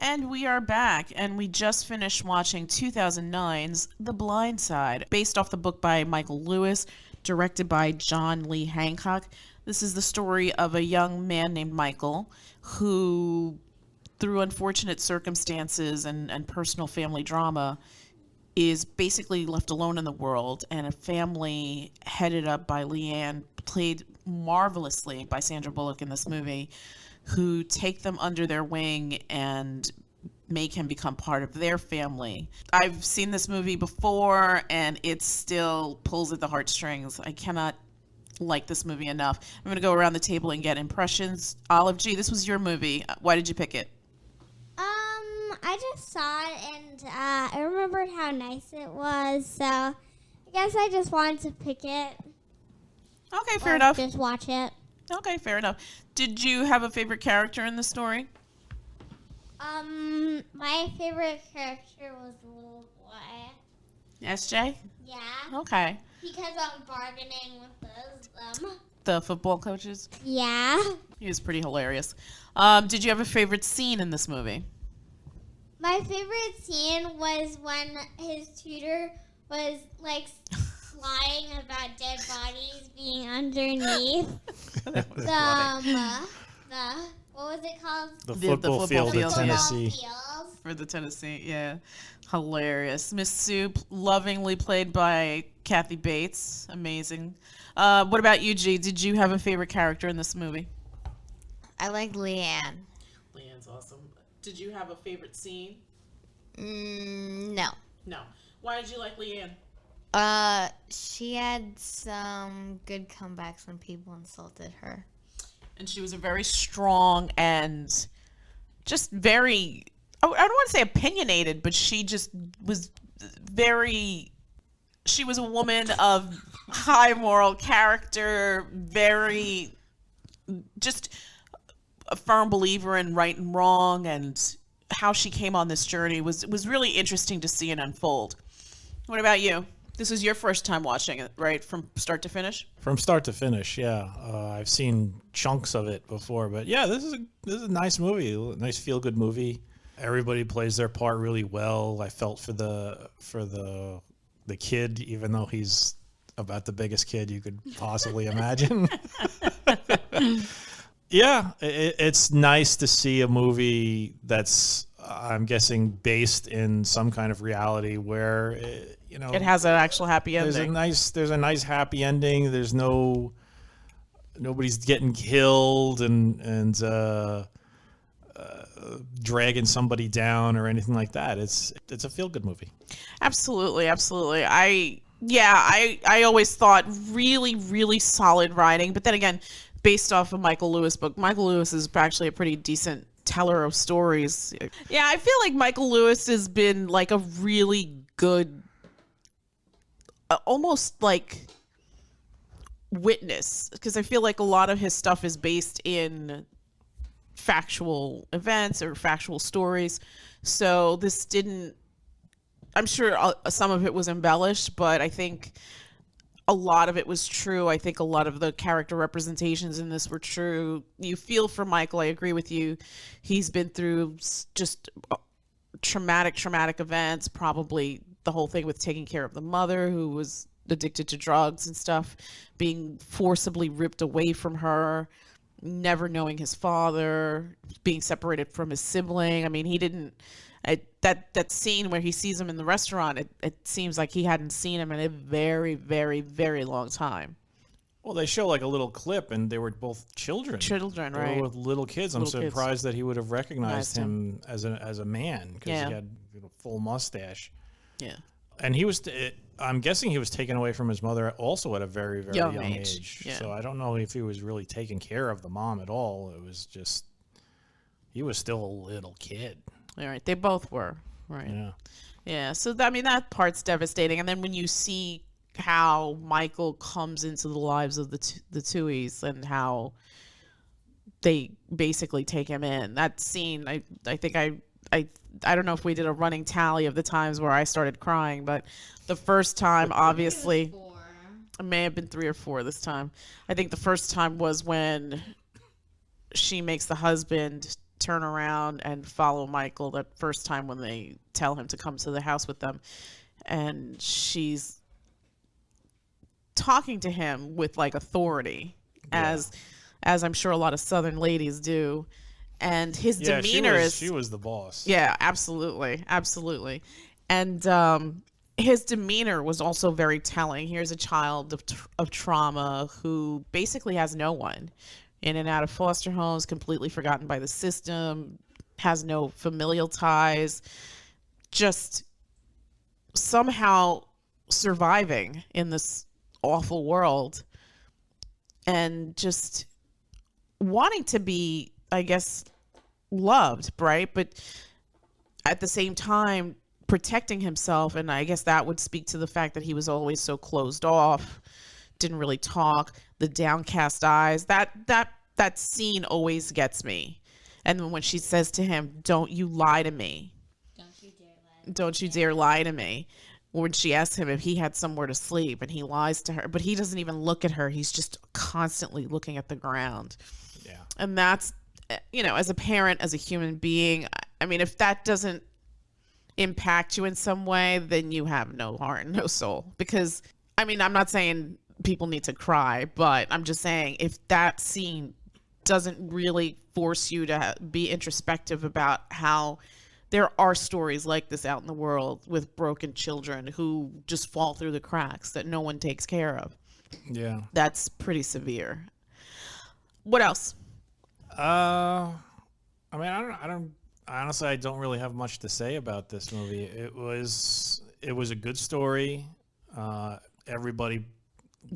And we are back, and we just finished watching 2009's The Blind Side, based off the book by Michael Lewis, directed by John Lee Hancock. This is the story of a young man named Michael who, through unfortunate circumstances and personal family drama, is basically left alone in the world, and a family headed up by Leanne, played marvelously by Sandra Bullock in this movie, who take them under their wing and make him become part of their family. I've seen this movie before, and it still pulls at the heartstrings. I cannot like this movie enough. I'm going to go around the table and get impressions. Olive G, this was your movie. Why did you pick it? I just saw it, and I remembered how nice it was, so I guess I just wanted to pick it. Okay, fair enough. Just watch it. Okay, fair enough. Did you have a favorite character in the story? My favorite character was the little boy. SJ? Yeah. Okay. Because I'm bargaining with them. The football coaches? Yeah. He was pretty hilarious. Did you have a favorite scene in this movie? My favorite scene was when his tutor was, like, lying about dead bodies being underneath what was it called? The football field in Tennessee. For the Tennessee, yeah. Hilarious. Miss Soup, lovingly played by Kathy Bates. Amazing. What about you, G? Did you have a favorite character in this movie? I like Leanne. Leanne's awesome. Did you have a favorite scene? No. No. Why did you like Leanne? She had some good comebacks when people insulted her. And she was a very strong and just very, I don't want to say opinionated, but she just was she was a woman of high moral character, very, just a firm believer in right and wrong, and how she came on this journey was really interesting to see it unfold. What about you? This is your first time watching it, right? From start to finish? From start to finish, yeah. I've seen chunks of it before, but yeah, this is a nice movie, a nice feel-good movie. Everybody plays their part really well. I felt for the kid, even though he's about the biggest kid you could possibly imagine. Yeah, it's nice to see a movie that's, I'm guessing, based in some kind of reality where, it has an actual happy ending. There's a nice happy ending. There's nobody's getting killed and dragging somebody down or anything like that. It's a feel-good movie. Absolutely. I always thought really, really solid writing, but then again, based off a Michael Lewis book. Michael Lewis is actually a pretty decent teller of stories. Yeah, I feel like Michael Lewis has been like a really good, almost like witness, because I feel like a lot of his stuff is based in factual events or factual stories. So this didn't, I'm sure some of it was embellished, but I think a lot of it was true. I think a lot of the character representations in this were true. You feel for Michael. I agree with you. He's been through just traumatic events, probably the whole thing with taking care of the mother who was addicted to drugs and stuff, being forcibly ripped away from her, never knowing his father, being separated from his sibling. I mean, he didn't, that scene where he sees him in the restaurant, it seems like he hadn't seen him in a very, very, very long time. Well, they show like a little clip, and they were both children. Children, they right? Were with little kids. I'm surprised that he would have recognized him as a man, because he had a full mustache. Yeah. And he was, I'm guessing he was taken away from his mother also at a very, very young age. Yeah. So I don't know if he was really taking care of the mom at all. It was just, he was still a little kid. All right. They both were. Right. Yeah. Yeah. So, that part's devastating. And then when you see how Michael comes into the lives of the Tuohys and how they basically take him in, that scene, I think I don't know if we did a running tally of the times where I started crying, but the first time, obviously, it may have been 3 or 4 this time. I think the first time was when she makes the husband turn around and follow Michael that first time when they tell him to come to the house with them. And she's talking to him with like authority, as I'm sure a lot of Southern ladies do. And his demeanor she was the boss. Yeah, absolutely. Absolutely. And his demeanor was also very telling. Here's a child of trauma who basically has no one, in and out of foster homes, completely forgotten by the system, has no familial ties, just somehow surviving in this awful world and just wanting to be, I guess, loved, right? But at the same time protecting himself, and I guess that would speak to the fact that he was always so closed off, didn't really talk, the downcast eyes. That scene always gets me. And then when she says to him, "Don't you lie to me. Don't you dare lie to me." When she asks him if he had somewhere to sleep, and he lies to her, but he doesn't even look at her. He's just constantly looking at the ground. Yeah. And that's, as a parent, as a human being, I mean, if that doesn't impact you in some way, then you have no heart, no soul. Because, I mean, I'm not saying people need to cry, but I'm just saying if that scene doesn't really force you to be introspective about how there are stories like this out in the world with broken children who just fall through the cracks that no one takes care of. Yeah. That's pretty severe. What else? I mean, I don't honestly, I don't really have much to say about this movie. It was a good story. Everybody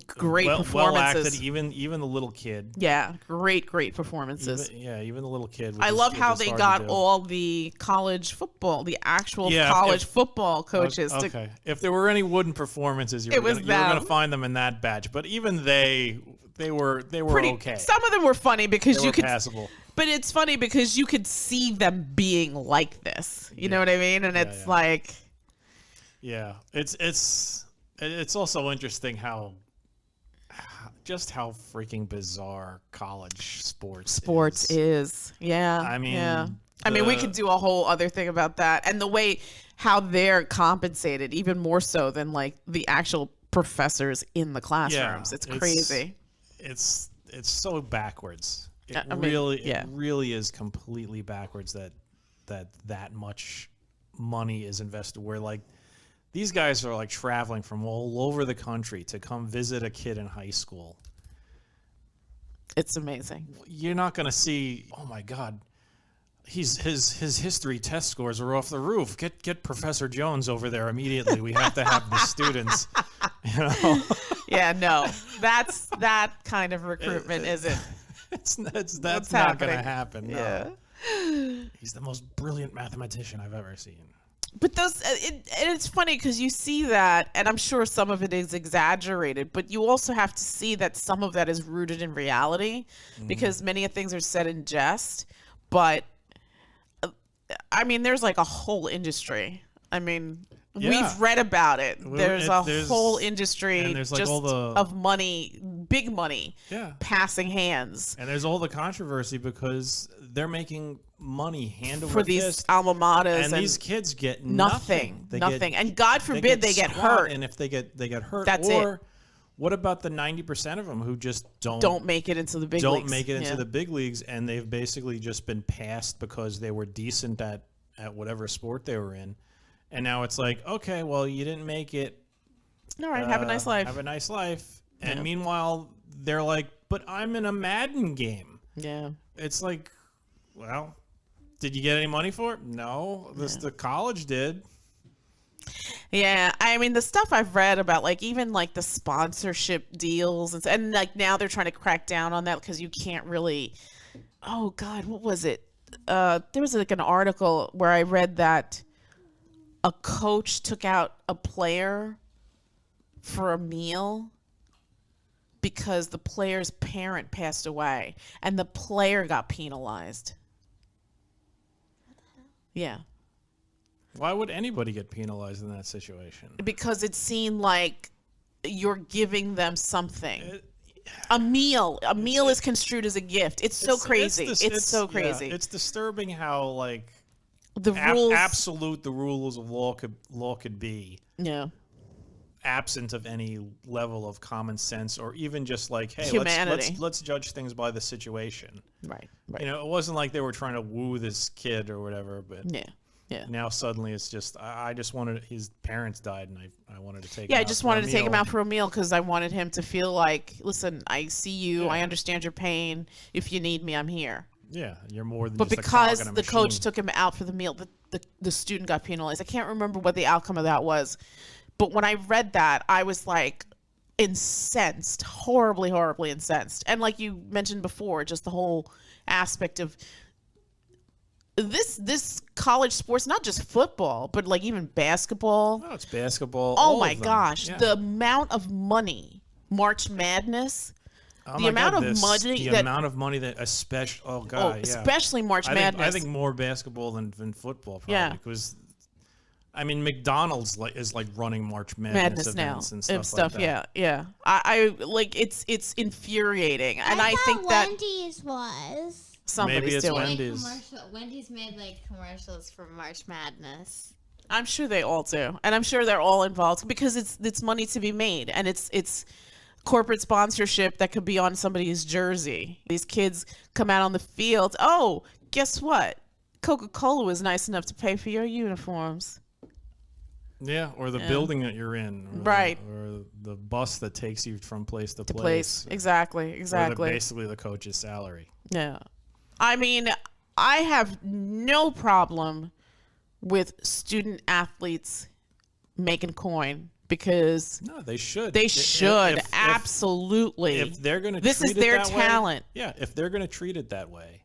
great well performances. acted, even the little kid. Yeah, great performances. Even the little kid. I love how they got all the college football, the actual college football coaches. Okay. If there were any wooden performances, you were going to find them in that batch. But even they were pretty okay. Some of them were funny because you could passable. But it's funny because you could see them being like this. You know what I mean? And it's like, yeah, it's also interesting how freaking bizarre college sports is. Yeah. I mean, I mean, we could do a whole other thing about that, and the way how they're compensated even more so than like the actual professors in the classrooms. It's crazy. It's so backwards. It it really is completely backwards that much money is invested. Where like these guys are like traveling from all over the country to come visit a kid in high school. It's amazing. You're not going to see, oh my God, his history test scores are off the roof. Get Professor Jones over there immediately. We have to have the students. Yeah, no, that kind of recruitment isn't. That's not going to happen. No. Yeah. He's the most brilliant mathematician I've ever seen. But it's funny because you see that, and I'm sure some of it is exaggerated, but you also have to see that some of that is rooted in reality, because many of things are said in jest. But I mean, there's like a whole industry. I mean, we've read about it. There's a whole industry like just of money, big money, passing hands. And there's all the controversy because they're making money hand over for these fist, alma maters, and these kids get nothing. And God forbid they get hurt. And if they get hurt, that's it. What about the 90% of them who just don't make it into the big leagues? Don't make it into the big leagues, and they've basically just been passed because they were decent at whatever sport they were in. And now it's like, okay, well, you didn't make it. All right, have a nice life. Have a nice life. And meanwhile, they're like, but I'm in a Madden game. Yeah. It's like, well, did you get any money for it? No. The college did. Yeah, I mean, the stuff I've read about, like, even, like, the sponsorship deals, and like, now they're trying to crack down on that because you can't really, oh, God, what was it? There was, like, an article where I read that a coach took out a player for a meal because the player's parent passed away, and the player got penalized. Yeah. Why would anybody get penalized in that situation? Because it seemed like you're giving them something. A meal is construed as a gift. It's so crazy. It's so crazy. Yeah, it's disturbing how like the rules, absolute the rules of law could be. Yeah. Absent of any level of common sense or even just like, hey, humanity. let's judge things by the situation. Right. You know, it wasn't like they were trying to woo this kid or whatever, but yeah. now suddenly it's just I just wanted his parents died and I wanted to take Yeah, him I out just for wanted a to take him meal. out for a meal because I wanted him to feel like, listen, I see you, I understand your pain. If you need me, I'm here. Yeah, you're more than But just a cog because in a the coach machine. took him out for the meal, the student got penalized. I can't remember what the outcome of that was. But when I read that, I was like incensed, horribly, horribly incensed. And like you mentioned before, just the whole aspect of this college sports, not just football, but like even basketball. No, it's basketball. Oh all my of them. gosh, Yeah. the amount of money, March Madness, Oh the my amount God, of money the that amount of money that especially March Madness. I think more basketball than football probably Yeah. because I mean McDonald's is like running March Madness now events and stuff like that. yeah. I like it's infuriating, and I thought think that Wendy's was. somebody's Maybe it's doing. Wendy's. Wendy's made like commercials for March Madness. I'm sure they all do, and I'm sure they're all involved because it's money to be made, and it's corporate sponsorship that could be on somebody's jersey. These kids come out on the field. Oh, guess what? Coca-Cola was nice enough to pay for your uniforms. Yeah, or the building that you're in, or Right. or the bus that takes you from place to Place. place. Exactly. Or basically the coach's salary. Yeah. I mean, I have no problem with student athletes making coin because No, they should. they should If- absolutely. If they're going to This treat is it their that way- talent. yeah, if they're going to treat it that way,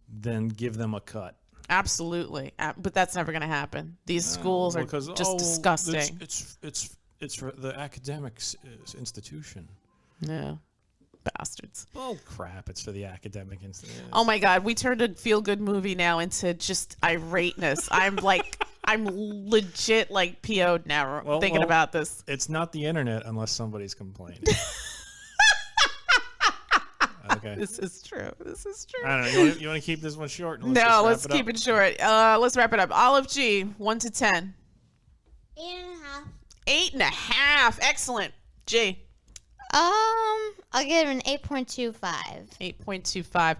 then give them a cut. Absolutely. But that's never going to happen. These schools are Because, just oh, disgusting. It's for the academic institution. Yeah. Bastards. Well, crap! It's for the academic institution. Oh my God, we turned a feel-good movie now into just irateness. I'm legit like PO'd now thinking about this. It's not the internet unless somebody's complaining. Okay. This is true. I don't know. You want to keep this one short? And Let's keep it short. Let's wrap it up. Olive G, 1 to 10. 8.5. 8.5. Excellent. G. I'll give it an 8.25. 8.25.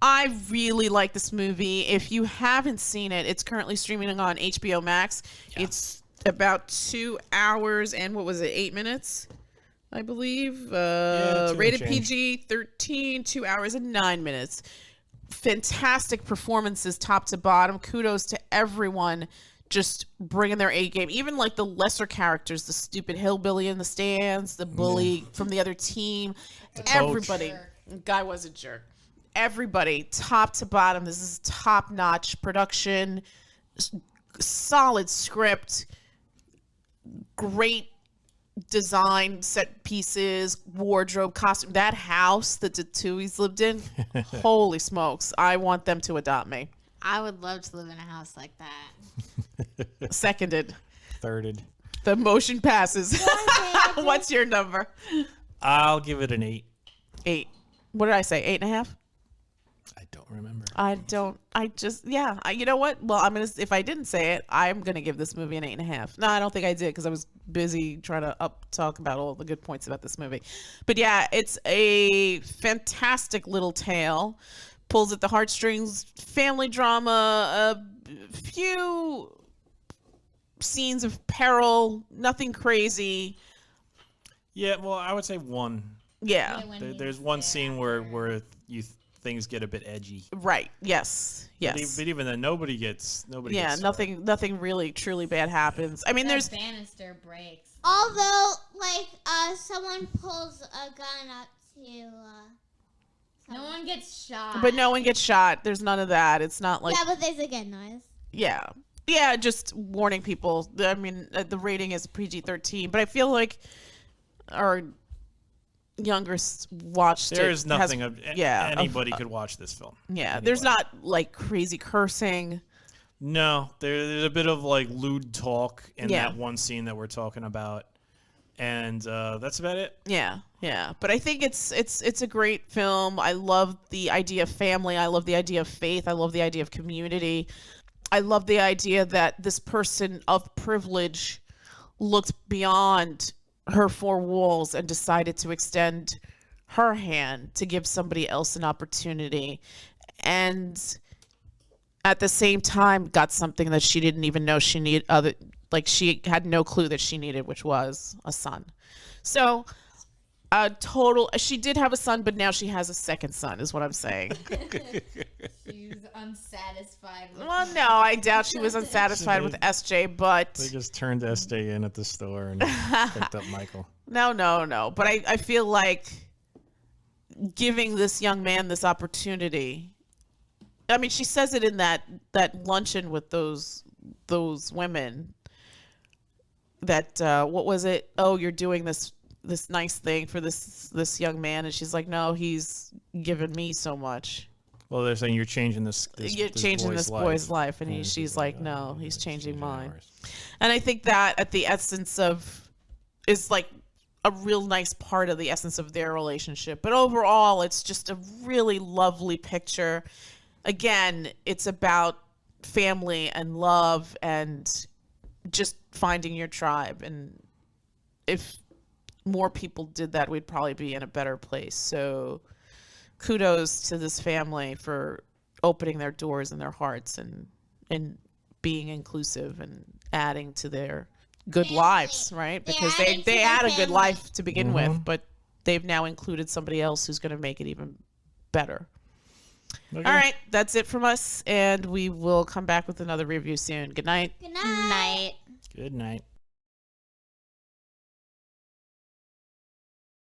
I really like this movie. If you haven't seen it, it's currently streaming on HBO Max. Yeah. It's about 2 hours and 8 minutes, I believe. 2 Rated and change. PG-13, 2 hours and 9 minutes. Fantastic performances top to bottom. Kudos to everyone just bringing their A game. Even like the lesser characters, the stupid hillbilly in the stands, the bully from the other team. Everybody. Guy was a jerk. Everybody, top to bottom. This is top-notch production, solid script, great design, set pieces, wardrobe, costume. That house that the Tuohys lived in, holy smokes. I want them to adopt me. I would love to live in a house like that. Seconded. Thirded. The motion passes. What's your number? I'll give it an 8. 8. What did I say? 8.5? I don't remember. You know what? Well, if I didn't say it, I'm going to give this movie an 8.5. No, I don't think I did because I was busy trying to talk about all the good points about this movie. But yeah, it's a fantastic little tale. Pulls at the heartstrings, family drama, a few scenes of peril, nothing crazy. Yeah, well, I would say 1. Yeah. There's one scene where things get a bit edgy. Right. Yes. But even then, nobody gets hurt. Nothing really truly bad happens. I mean, there's banister breaks. Although, someone pulls a gun up to. No one gets shot. but no one gets shot. There's none of that. It's not like Yeah, but there's a gun noise. yeah. Just warning people. I mean, the rating is PG-13, but I feel like our youngest watched There's it. nothing anybody of- could watch this film. Yeah, there's Anybody. not like crazy cursing. No, there's a bit of like lewd talk in Yeah. that one scene that we're talking about, And that's about it. Yeah, yeah. But I think it's a great film. I love the idea of family. I love the idea of faith. I love the idea of community. I love the idea that this person of privilege looked beyond her four walls and decided to extend her hand to give somebody else an opportunity. And at the same time got something that she didn't even know she needed, she had no clue that she needed, which was a son. So she did have a son, but now she has a second son is what I'm saying. She was unsatisfied with Well, no, I doubt she was unsatisfied with SJ, but They just turned SJ in at the store and picked up Michael. no. But I feel like giving this young man this opportunity. I mean, she says it in that luncheon with those women. That what was it? Oh, you're doing this nice thing for this young man, and she's like, no, he's given me so much. Well, they're saying you're changing this boy's life, and she's like, no, he's changing mine. And I think that at the essence of is like a real nice part of the essence of their relationship. But overall, it's just a really lovely picture. Again, it's about family and love and just finding your tribe. And if more people did that, we'd probably be in a better place. So kudos to this family for opening their doors and their hearts and being inclusive and adding to their good Family. lives, right? Because they had a good life to begin with, but they've now included somebody else who's going to make it even better. Okay. All right, that's it from us, and we will come back with another review soon. Good night. Good night. night. Good night.